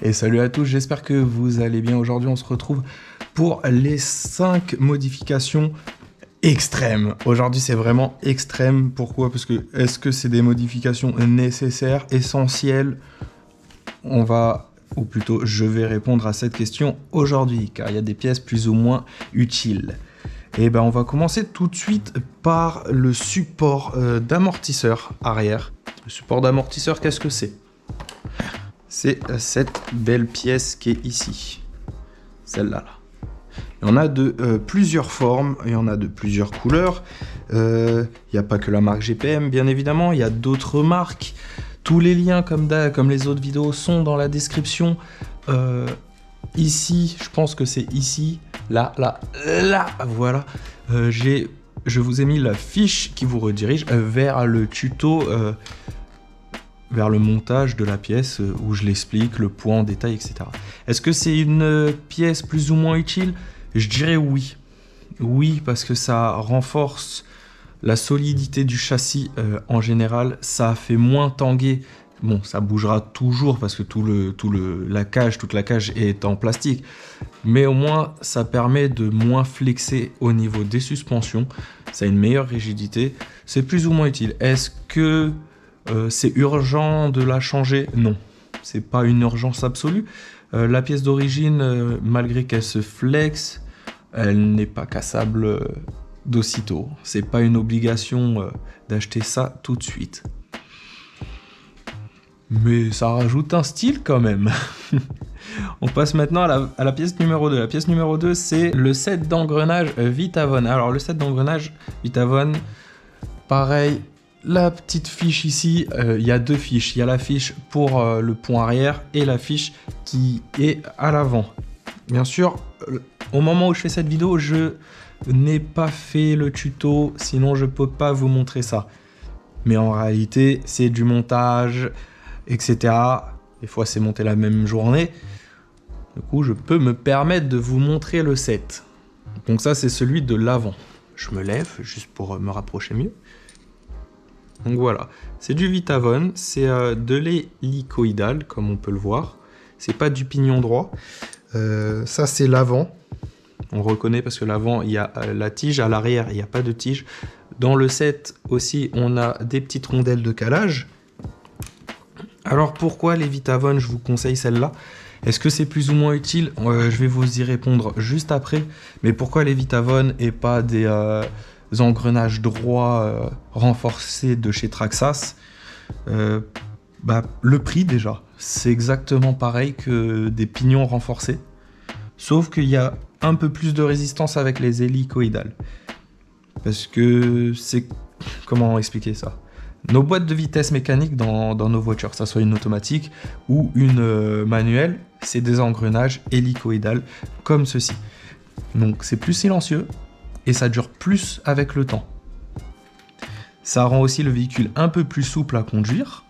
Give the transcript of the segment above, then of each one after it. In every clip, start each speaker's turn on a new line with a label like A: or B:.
A: Et salut à tous, j'espère que vous allez bien. Aujourd'hui, on se retrouve pour les 5 modifications extrêmes. Aujourd'hui, c'est vraiment extrême. Pourquoi? Parce que est-ce que c'est des modifications nécessaires, essentielles? On va, ou plutôt, je vais répondre à cette question aujourd'hui, car il y a des pièces plus ou moins utiles. Et ben, on va commencer tout de suite par le support d'amortisseur arrière. Le support d'amortisseur, qu'est-ce que c'est? C'est cette belle pièce qui est ici. Celle-là. Il y en a de plusieurs formes, il y en a de plusieurs couleurs. Il n'y a pas que la marque GPM, bien évidemment. Il y a d'autres marques. Tous les liens, comme les autres vidéos, sont dans la description. Ici, je pense que c'est ici. Là, voilà. Je vous ai mis la fiche qui vous redirige vers le tuto... vers le montage de la pièce où je l'explique, le poids en détail, etc. Est-ce que c'est une pièce plus ou moins utile? Je dirais oui. Oui, parce que ça renforce la solidité du châssis en général. Ça fait moins tanguer. Bon, ça bougera toujours parce que toute la cage est en plastique. Mais au moins, ça permet de moins flexer au niveau des suspensions. Ça a une meilleure rigidité. C'est plus ou moins utile. Est-ce que... c'est urgent de la changer? Non, c'est pas une urgence absolue. La pièce d'origine, malgré qu'elle se flexe, elle n'est pas cassable d'aussitôt. C'est pas une obligation d'acheter ça tout de suite. Mais ça rajoute un style quand même. On passe maintenant à la pièce numéro 2. La pièce numéro 2, c'est le set d'engrenage Vitavone. Alors le set d'engrenage Vitavone, pareil. La petite fiche ici, il y a deux fiches. Il y a la fiche pour le pont arrière et la fiche qui est à l'avant. Bien sûr, au moment où je fais cette vidéo, je n'ai pas fait le tuto, sinon je ne peux pas vous montrer ça. Mais en réalité, c'est du montage, etc. Des fois, c'est monté la même journée. Du coup, je peux me permettre de vous montrer le set. Donc ça, c'est celui de l'avant. Je me lève, juste pour me rapprocher mieux. Donc voilà, c'est du Vitavone, c'est de l'hélicoïdal, comme on peut le voir. C'est pas du pignon droit. Ça, c'est l'avant. On reconnaît parce que l'avant, il y a la tige. À l'arrière, il n'y a pas de tige. Dans le set aussi, on a des petites rondelles de calage. Alors pourquoi les Vitavone, je vous conseille celle-là? Est-ce que c'est plus ou moins utile? Je vais vous y répondre juste après. Mais pourquoi les Vitavone et pas des... engrenages droits renforcés de chez Traxxas? Le prix déjà, c'est exactement pareil que des pignons renforcés, sauf qu'il y a un peu plus de résistance avec les hélicoïdales. Parce que c'est... Comment expliquer ça? Nos boîtes de vitesse mécanique dans nos voitures, que ça soit une automatique ou une manuelle, c'est des engrenages hélicoïdales comme ceci. Donc c'est plus silencieux, et ça dure plus avec le temps. Ça rend aussi le véhicule un peu plus souple à conduire.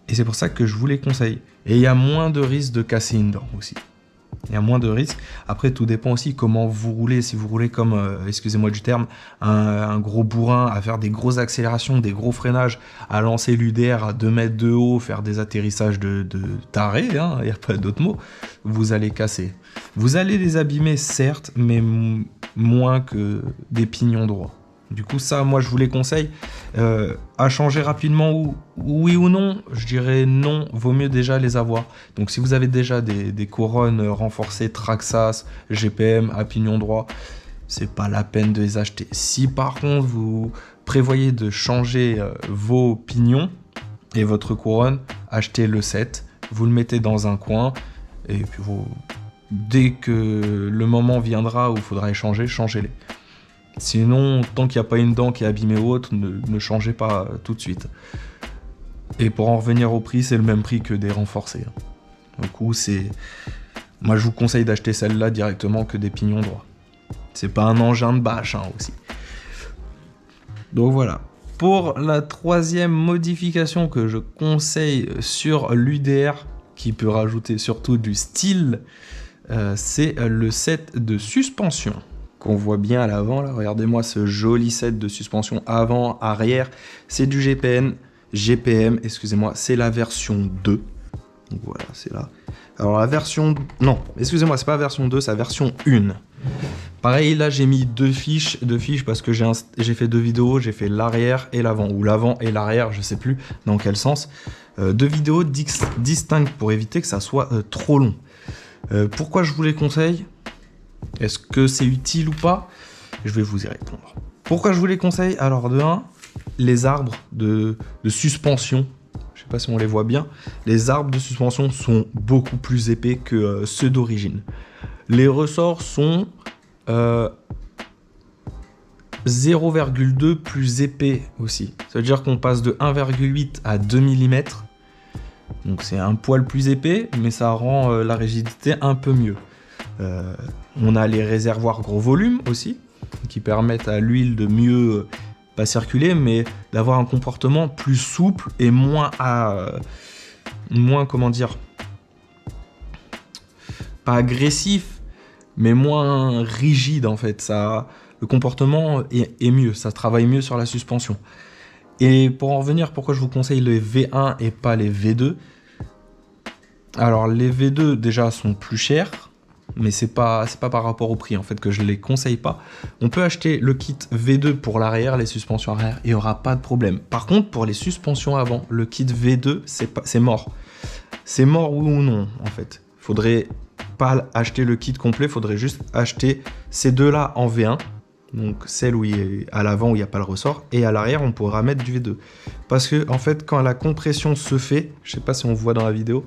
A: Et c'est pour ça que je vous les conseille. Et il y a moins de risque de casser une dent aussi. Il y a moins de risques. Après, tout dépend aussi comment vous roulez. Si vous roulez comme, excusez-moi du terme, un gros bourrin, à faire des grosses accélérations, des gros freinages, à lancer l'UDR à 2 mètres de haut, faire des atterrissages de taré, hein, il n'y a pas d'autre mot, vous allez casser. Vous allez les abîmer, certes, mais moins que des pignons droits. Du coup, ça, moi, je vous les conseille. À changer rapidement, oui ou non, je dirais non, vaut mieux déjà les avoir. Donc, si vous avez déjà des couronnes renforcées Traxxas, GPM, à pignon droit, c'est pas la peine de les acheter. Si par contre, vous prévoyez de changer vos pignons et votre couronne, achetez le set, vous le mettez dans un coin, et puis dès que le moment viendra où il faudra échanger, changez-les. Sinon, tant qu'il n'y a pas une dent qui est abîmée ou autre, ne changez pas tout de suite. Et pour en revenir au prix, c'est le même prix que des renforcés. Du coup, moi, je vous conseille d'acheter celle-là directement que des pignons droits. C'est pas un engin de bâche, hein, aussi. Donc voilà. Pour la troisième modification que je conseille sur l'UDR, qui peut rajouter surtout du style, c'est le set de suspension. Qu'on voit bien à l'avant, là, regardez-moi ce joli set de suspension avant, arrière, c'est du GPM, excusez-moi, c'est la version 2. Donc voilà, c'est là. Alors la version... Non, excusez-moi, c'est pas la version 2, c'est la version 1. Pareil, là j'ai mis deux fiches parce que j'ai fait 2 vidéos, j'ai fait l'arrière et l'avant, ou l'avant et l'arrière, je sais plus dans quel sens. 2 vidéos distinctes pour éviter que ça soit trop long. Pourquoi je vous les conseille? Est-ce que c'est utile ou pas? Je vais vous y répondre. Pourquoi je vous les conseille? Alors de 1, les arbres de suspension, je sais pas si on les voit bien, les arbres de suspension sont beaucoup plus épais que ceux d'origine. Les ressorts sont 0,2 plus épais aussi. Ça veut dire qu'on passe de 1,8 à 2 mm. Donc c'est un poil plus épais, mais ça rend la rigidité un peu mieux. On a les réservoirs gros volume aussi, qui permettent à l'huile de mieux pas circuler, mais d'avoir un comportement plus souple et moins comment dire, pas agressif, mais moins rigide en fait. Le comportement est mieux, ça travaille mieux sur la suspension. Et pour en revenir, pourquoi je vous conseille les V1 et pas les V2? Alors les V2 déjà sont plus chers, mais c'est pas par rapport au prix en fait que je les conseille pas. On peut acheter le kit V2 pour l'arrière, les suspensions arrière, et il n'y aura pas de problème. Par contre, pour les suspensions avant, le kit V2, c'est mort. C'est mort oui ou non en fait. Faudrait pas acheter le kit complet, faudrait juste acheter ces deux-là en V1. Donc celle où à l'avant où il n'y a pas le ressort, et à l'arrière on pourra mettre du V2. Parce que en fait quand la compression se fait, je sais pas si on voit dans la vidéo,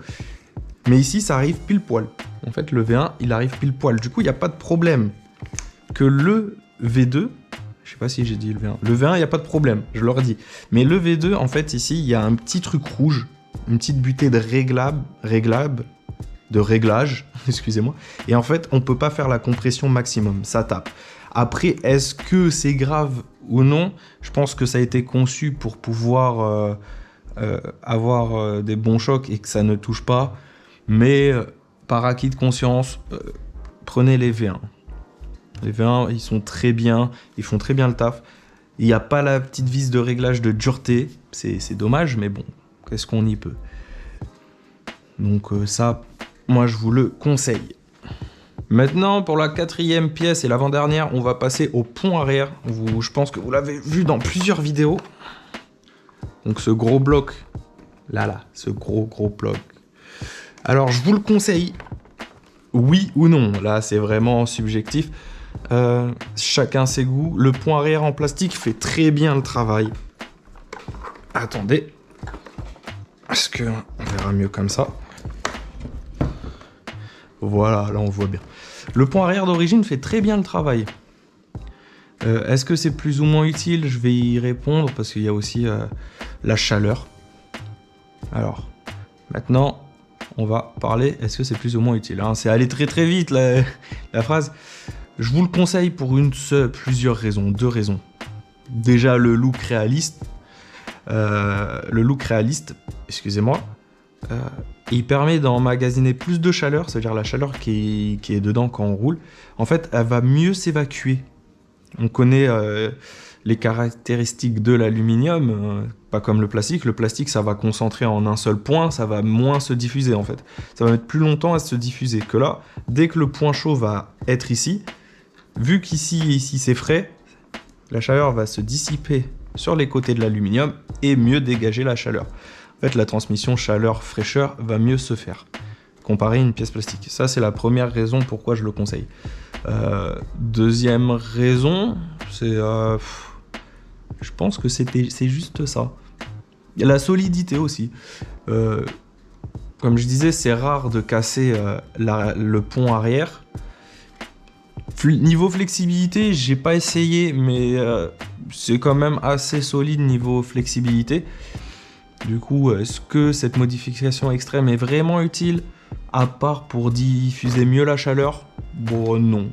A: mais ici ça arrive pile poil. En fait le V1 il arrive pile poil, du coup il n'y a pas de problème que le V2, je sais pas si j'ai dit le V1, le V1 il n'y a pas de problème, je leur dis. Mais le V2 en fait ici il y a un petit truc rouge, une petite butée de réglage, excusez-moi, et en fait on peut pas faire la compression maximum, ça tape. Après, est-ce que c'est grave ou non? Je pense que ça a été conçu pour pouvoir avoir des bons chocs et que ça ne touche pas. Mais par acquis de conscience, prenez les V1. Les V1, ils sont très bien, ils font très bien le taf. Il n'y a pas la petite vis de réglage de dureté. C'est dommage, mais bon, qu'est-ce qu'on y peut? Donc ça, moi je vous le conseille. Maintenant, pour la 4e pièce et l'avant-dernière, on va passer au pont arrière. Je pense que vous l'avez vu dans plusieurs vidéos. Donc ce gros bloc, là, ce gros bloc. Alors, je vous le conseille, oui ou non. Là, c'est vraiment subjectif. Chacun ses goûts. Le pont arrière en plastique fait très bien le travail. Attendez. Est-ce qu'on verra mieux comme ça? Voilà, là on voit bien. Le pont arrière d'origine fait très bien le travail. Est-ce que c'est plus ou moins utile? Je vais y répondre parce qu'il y a aussi la chaleur. Alors, maintenant, on va parler, est-ce que c'est plus ou moins utile, hein? C'est aller très très vite la phrase. Je vous le conseille pour plusieurs raisons, 2 raisons. Déjà le look réaliste. Excusez-moi. Il permet d'emmagasiner plus de chaleur, c'est-à-dire la chaleur qui est dedans quand on roule. En fait, elle va mieux s'évacuer. On connaît les caractéristiques de l'aluminium, pas comme le plastique. Le plastique, ça va concentrer en un seul point, ça va moins se diffuser en fait. Ça va mettre plus longtemps à se diffuser que là. Dès que le point chaud va être ici, vu qu'ici et ici c'est frais, la chaleur va se dissiper sur les côtés de l'aluminium et mieux dégager la chaleur. En fait, la transmission chaleur-fraîcheur va mieux se faire, comparé à une pièce plastique. Ça, c'est la première raison pourquoi je le conseille. Deuxième raison, c'est... je pense que c'est juste ça. La solidité aussi. Comme je disais, c'est rare de casser le pont arrière. Niveau flexibilité, j'ai pas essayé, mais c'est quand même assez solide niveau flexibilité. Du coup, est-ce que cette modification extrême est vraiment utile, à part pour diffuser mieux la chaleur? Bon, non.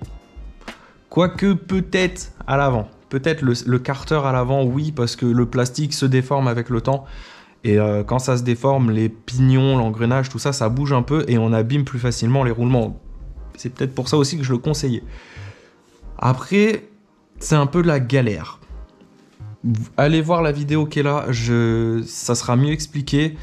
A: Quoique peut-être à l'avant. Peut-être le carter à l'avant, oui, parce que le plastique se déforme avec le temps. Et quand ça se déforme, les pignons, l'engrenage, tout ça, ça bouge un peu et on abîme plus facilement les roulements. C'est peut-être pour ça aussi que je le conseillais. Après, c'est un peu de la galère. Allez voir la vidéo qui est là, ça sera mieux expliqué.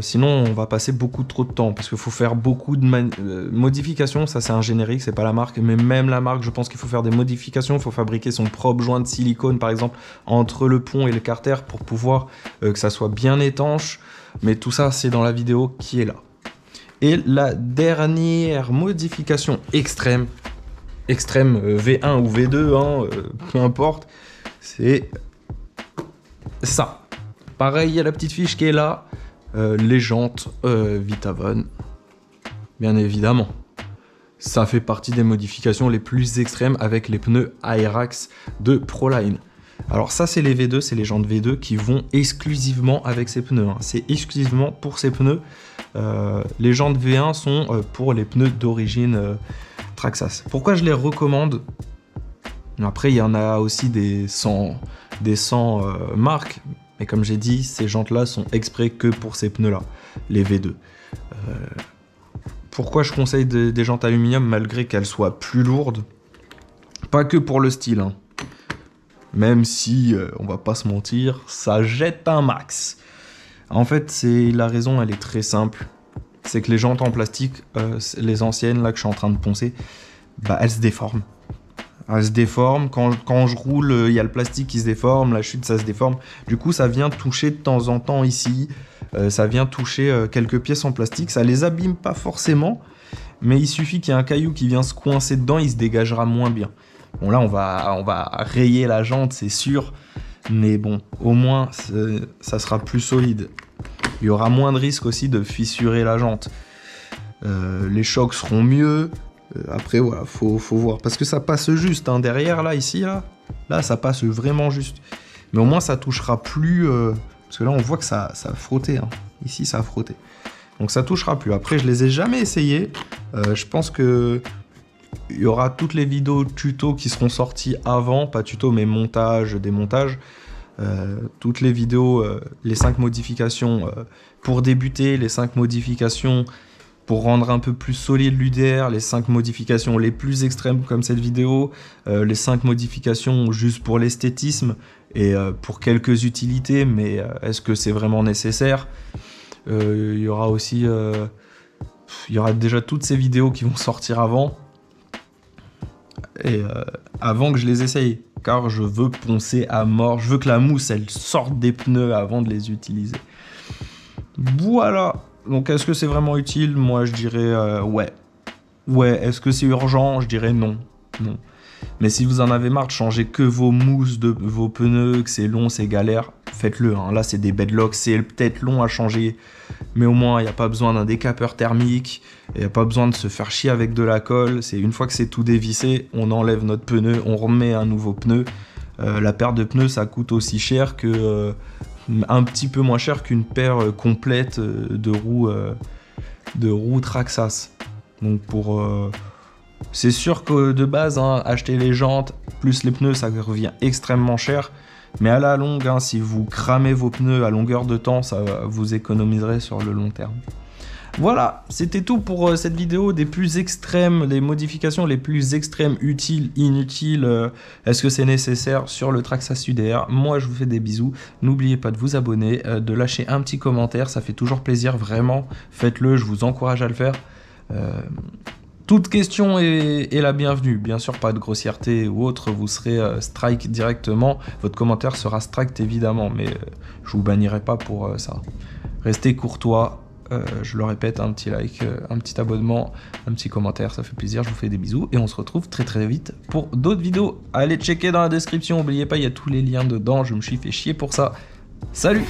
A: sinon on va passer beaucoup trop de temps parce qu'il faut faire beaucoup de modifications. Ça c'est un générique, c'est pas la marque, mais même la marque, je pense qu'il faut faire des modifications. Il faut fabriquer son propre joint de silicone par exemple entre le pont et le carter pour pouvoir que ça soit bien étanche. Mais tout ça c'est dans la vidéo qui est là. Et la dernière modification extrême V1 ou V2, peu importe, c'est ça. Pareil, il y a la petite fiche qui est là. Les jantes Vitavon, bien évidemment. Ça fait partie des modifications les plus extrêmes avec les pneus Airax de Proline. Alors ça, c'est les V2, c'est les jantes V2 qui vont exclusivement avec ces pneus. C'est exclusivement pour ces pneus. Les jantes V1 sont pour les pneus d'origine Traxxas. Pourquoi je les recommande? Après, il y en a aussi des 100 marques. Mais comme j'ai dit, ces jantes-là sont exprès que pour ces pneus-là, les V2. Pourquoi je conseille des jantes aluminium malgré qu'elles soient plus lourdes? Pas que pour le style, même si, on va pas se mentir, ça jette un max. En fait, la raison, elle est très simple. C'est que les jantes en plastique, les anciennes là que je suis en train de poncer, elles se déforment. Elle se déforme, quand je roule, il y a le plastique qui se déforme, la chute ça se déforme. Du coup ça vient toucher de temps en temps ici, ça vient toucher quelques pièces en plastique, ça les abîme pas forcément, mais il suffit qu'il y ait un caillou qui vient se coincer dedans, il se dégagera moins bien. Bon là on va rayer la jante c'est sûr, mais bon au moins ça sera plus solide. Il y aura moins de risque aussi de fissurer la jante. Les chocs seront mieux. Après voilà, faut voir parce que ça passe juste derrière là, ici là ça passe vraiment juste. Mais au moins ça touchera plus parce que là on voit que ça a frotté ici ça a frotté. Donc ça touchera plus. Après je les ai jamais essayés. Je pense que il y aura toutes les vidéos tuto qui seront sorties avant, pas tuto mais montage, démontage. Toutes les vidéos, les 5 modifications pour débuter, les 5 modifications pour rendre un peu plus solide l'UDR, les 5 modifications les plus extrêmes comme cette vidéo, les 5 modifications juste pour l'esthétisme et pour quelques utilités, mais est-ce que c'est vraiment nécessaire? Il y aura aussi, il y aura déjà toutes ces vidéos qui vont sortir avant, et avant que je les essaye, car je veux poncer à mort, je veux que la mousse elle sorte des pneus avant de les utiliser. Voilà. Donc est-ce que c'est vraiment utile? Moi je dirais ouais. Ouais, est-ce que c'est urgent? Je dirais non. Non. Mais si vous en avez marre de changer que vos mousses de vos pneus, que c'est long, c'est galère, faites-le. Là c'est des bedlocks, c'est peut-être long à changer, mais au moins il n'y a pas besoin d'un décapeur thermique, il n'y a pas besoin de se faire chier avec de la colle. C'est une fois que c'est tout dévissé, on enlève notre pneu, on remet un nouveau pneu. La paire de pneus ça coûte aussi cher que... un petit peu moins cher qu'une paire complète de roues Traxxas. Donc c'est sûr que de base, acheter les jantes plus les pneus, ça revient extrêmement cher. Mais à la longue, si vous cramez vos pneus à longueur de temps, ça vous économiserez sur le long terme. Voilà, c'était tout pour cette vidéo des plus extrêmes, les modifications les plus extrêmes, utiles, inutiles. Est-ce que c'est nécessaire sur le Traxxas UDR? Moi, je vous fais des bisous. N'oubliez pas de vous abonner, de lâcher un petit commentaire, ça fait toujours plaisir, vraiment. Faites-le, je vous encourage à le faire. Toute question est la bienvenue. Bien sûr, pas de grossièreté ou autre, vous serez strike directement. Votre commentaire sera strike évidemment, mais je vous bannirai pas pour ça. Restez courtois. Je le répète, un petit like, un petit abonnement, un petit commentaire, ça fait plaisir, je vous fais des bisous et on se retrouve très très vite pour d'autres vidéos. Allez checker dans la description, n'oubliez pas, il y a tous les liens dedans, je me suis fait chier pour ça. Salut!